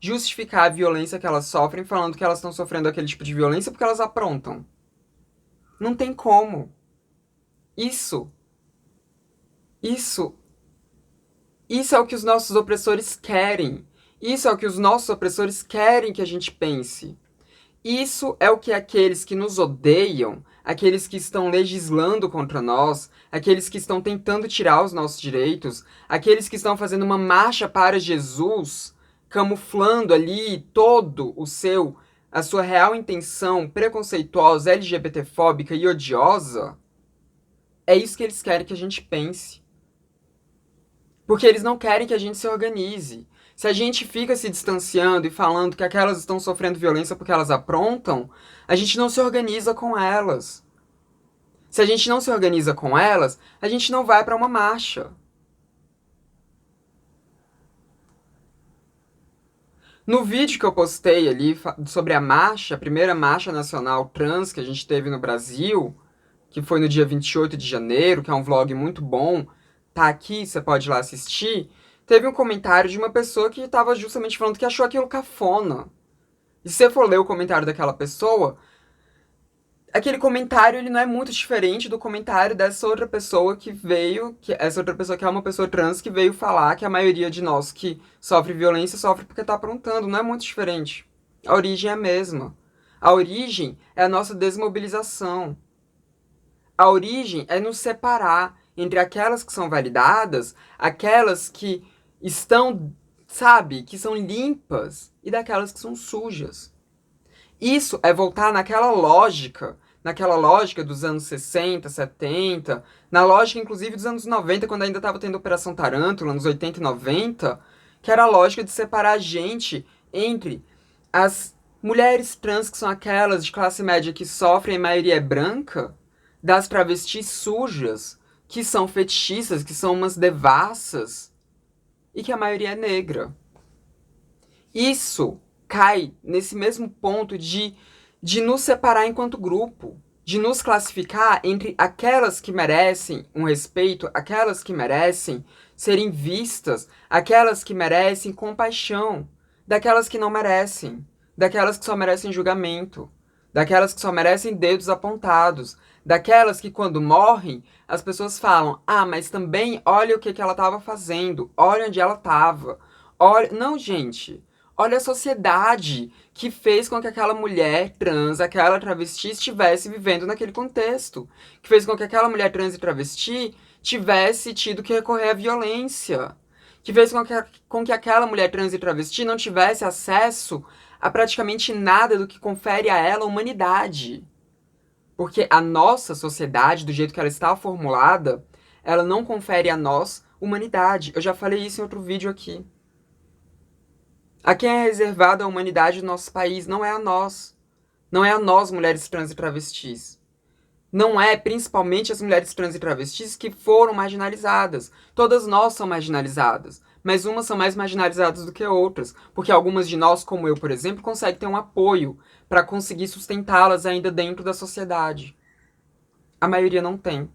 justificar a violência que elas sofrem falando que elas estão sofrendo aquele tipo de violência porque elas aprontam? Não tem como. Isso, isso, isso é o que os nossos opressores querem. Isso é o que os nossos opressores querem que a gente pense. Isso é o que aqueles que nos odeiam, aqueles que estão legislando contra nós, aqueles que estão tentando tirar os nossos direitos, aqueles que estão fazendo uma marcha para Jesus, camuflando ali a sua real intenção preconceituosa, LGBTfóbica e odiosa, é isso que eles querem que a gente pense. Porque eles não querem que a gente se organize. Se a gente fica se distanciando e falando que aquelas estão sofrendo violência porque elas aprontam, a gente não se organiza com elas. Se a gente não se organiza com elas, a gente não vai para uma marcha. No vídeo que eu postei ali sobre a marcha, a primeira marcha nacional trans que a gente teve no Brasil, que foi no dia 28 de janeiro, que é um vlog muito bom, tá aqui, você pode ir lá assistir. Teve um comentário de uma pessoa que estava justamente falando que achou aquilo cafona. E se você for ler o comentário daquela pessoa, aquele comentário ele não é muito diferente do comentário dessa outra pessoa que veio, que essa outra pessoa que é uma pessoa trans que veio falar que a maioria de nós que sofre violência sofre porque tá aprontando, não é muito diferente. A origem é a mesma. A origem é a nossa desmobilização. A origem é nos separar entre aquelas que são validadas, aquelas que estão, sabe, que são limpas e daquelas que são sujas. Isso é voltar naquela lógica dos anos 60, 70, na lógica inclusive dos anos 90, quando ainda estava tendo Operação Tarântula, nos 80 e 90, que era a lógica de separar a gente entre as mulheres trans, que são aquelas de classe média que sofrem, a maioria é branca, das travestis sujas, que são fetichistas, que são umas devassas, e que a maioria é negra. Isso cai nesse mesmo ponto de nos separar enquanto grupo, de nos classificar entre aquelas que merecem um respeito, aquelas que merecem serem vistas, aquelas que merecem compaixão, daquelas que não merecem, daquelas que só merecem julgamento, daquelas que só merecem dedos apontados, daquelas que quando morrem as pessoas falam: ah, mas também olha o que ela estava fazendo, olha onde ela estava, olha... Não, gente. Olha a sociedade que fez com que aquela mulher trans, aquela travesti estivesse vivendo naquele contexto. Que fez com que aquela mulher trans e travesti tivesse tido que recorrer à violência. Que fez com que aquela mulher trans e travesti não tivesse acesso a praticamente nada do que confere a ela humanidade. Porque a nossa sociedade, do jeito que ela está formulada, ela não confere a nós humanidade. Eu já falei isso em outro vídeo aqui. A quem é reservada a humanidade do nosso país não é a nós. Não é a nós, mulheres trans e travestis. Não é, principalmente, as mulheres trans e travestis que foram marginalizadas. Todas nós somos marginalizadas. mas umas são mais marginalizadas do que outras, porque algumas de nós, como eu, por exemplo, conseguem ter um apoio para conseguir sustentá-las ainda dentro da sociedade. A maioria não tem.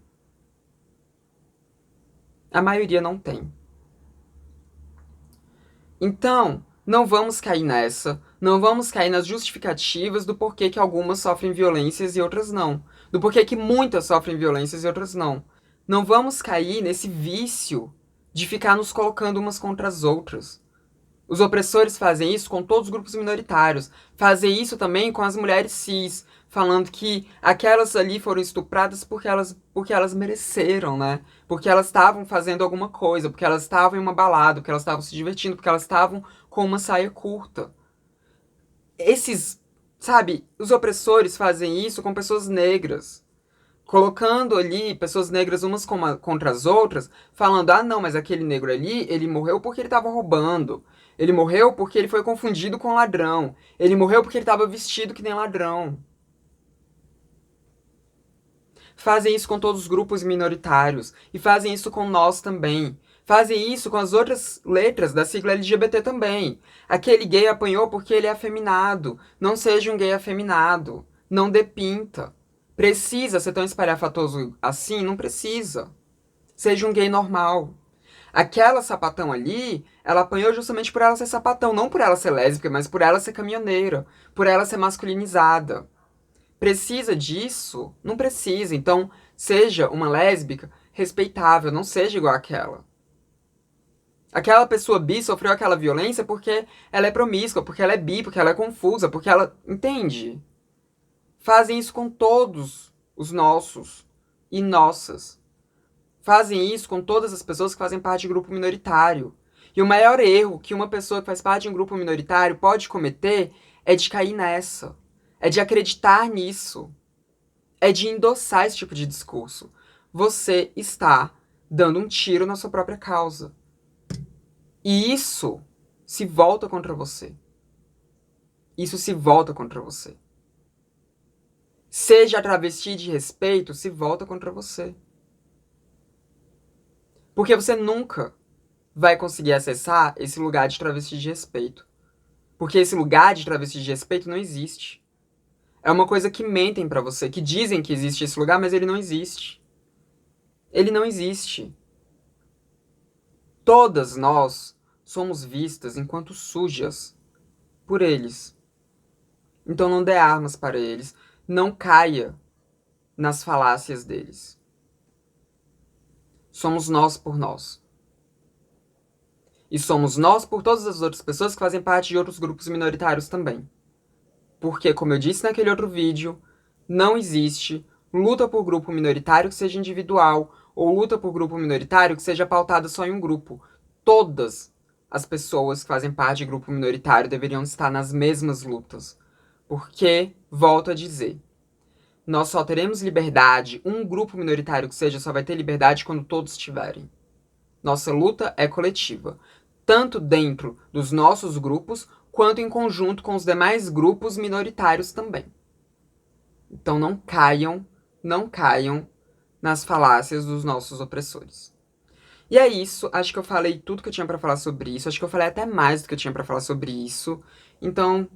A maioria não tem. Então, não vamos cair nessa, não vamos cair nas justificativas do porquê que algumas sofrem violências e outras não. Do porquê que muitas sofrem violências e outras não. Não vamos cair nesse vício de ficar nos colocando umas contra as outras. Os opressores fazem isso com todos os grupos minoritários. Fazem isso também com as mulheres cis, falando que aquelas ali foram estupradas porque elas mereceram, né? Porque elas estavam fazendo alguma coisa, porque elas estavam em uma balada, porque elas estavam se divertindo, porque elas estavam com uma saia curta. Esses, sabe, os opressores fazem isso com pessoas negras. Colocando ali pessoas negras umas contra as outras, falando, ah não, mas aquele negro ali, ele morreu porque ele estava roubando. Ele morreu porque ele foi confundido com ladrão. Ele morreu porque ele estava vestido que nem ladrão. Fazem isso com todos os grupos minoritários. E fazem isso com nós também. Fazem isso com as outras letras da sigla LGBT também. Aquele gay apanhou porque ele é afeminado. Não seja um gay afeminado. Não depinta. Precisa ser tão espalhafatoso assim? Não precisa. Seja um gay normal. Aquela sapatão ali, ela apanhou justamente por ela ser sapatão, não por ela ser lésbica, mas por ela ser caminhoneira, por ela ser masculinizada. Precisa disso? Não precisa. Então, seja uma lésbica respeitável, não seja igual àquela. Aquela pessoa bi sofreu aquela violência porque ela é promíscua, porque ela é bi, porque ela é confusa, porque ela... Entende? Fazem isso com todos os nossos e nossas. Fazem isso com todas as pessoas que fazem parte de grupo minoritário. E o maior erro que uma pessoa que faz parte de um grupo minoritário pode cometer é de cair nessa. É de acreditar nisso. É de endossar esse tipo de discurso. Você está dando um tiro na sua própria causa. E isso se volta contra você. Isso se volta contra você. Seja travesti de respeito, se volta contra você. Porque você nunca vai conseguir acessar esse lugar de travesti de respeito. Porque esse lugar de travesti de respeito não existe. É uma coisa que mentem pra você, que dizem que existe esse lugar, mas ele não existe. Ele não existe. Todas nós somos vistas enquanto sujas por eles. Então não dê armas para eles. Não caia nas falácias deles. Somos nós por nós. E somos nós por todas as outras pessoas que fazem parte de outros grupos minoritários também. Porque, como eu disse naquele outro vídeo, não existe luta por grupo minoritário que seja individual ou luta por grupo minoritário que seja pautada só em um grupo. Todas as pessoas que fazem parte de grupo minoritário deveriam estar nas mesmas lutas. Porque, volto a dizer, nós só teremos liberdade, um grupo minoritário que seja só vai ter liberdade quando todos tiverem. Nossa luta é coletiva, tanto dentro dos nossos grupos, quanto em conjunto com os demais grupos minoritários também. Então não caiam nas falácias dos nossos opressores. E é isso, acho que eu falei tudo que eu tinha pra falar sobre isso, acho que eu falei até mais do que eu tinha pra falar sobre isso. Então,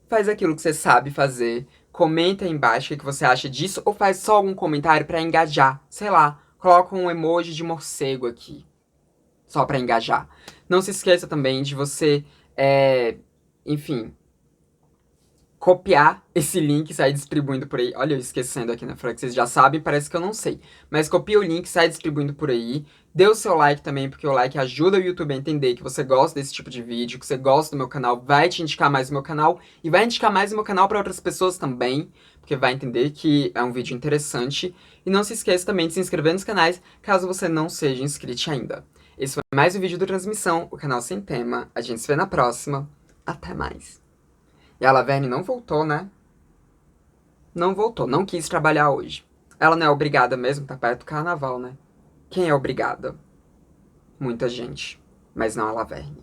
faz aquilo que você sabe fazer, comenta aí embaixo o que você acha disso, ou faz só algum comentário pra engajar, sei lá, coloca um emoji de morcego aqui, só pra engajar. Não se esqueça também de você, enfim, copiar esse link e sair distribuindo por aí. Olha, eu esquecendo aqui, né? Falei que vocês já sabem, parece que eu não sei. Mas copia o link, sai distribuindo por aí. Dê o seu like também, porque o like ajuda o YouTube a entender que você gosta desse tipo de vídeo, que você gosta do meu canal, vai te indicar mais o meu canal e vai indicar mais o meu canal para outras pessoas também, porque vai entender que é um vídeo interessante. E não se esqueça também de se inscrever nos canais, caso você não seja inscrito ainda. Esse foi mais um vídeo do Transmissão, o canal sem tema. A gente se vê na próxima. Até mais. E a Laverne não voltou, né? Não voltou, não quis trabalhar hoje. Ela não é obrigada mesmo, tá perto do carnaval, né? Quem é obrigada? Muita gente. Mas não a Laverne.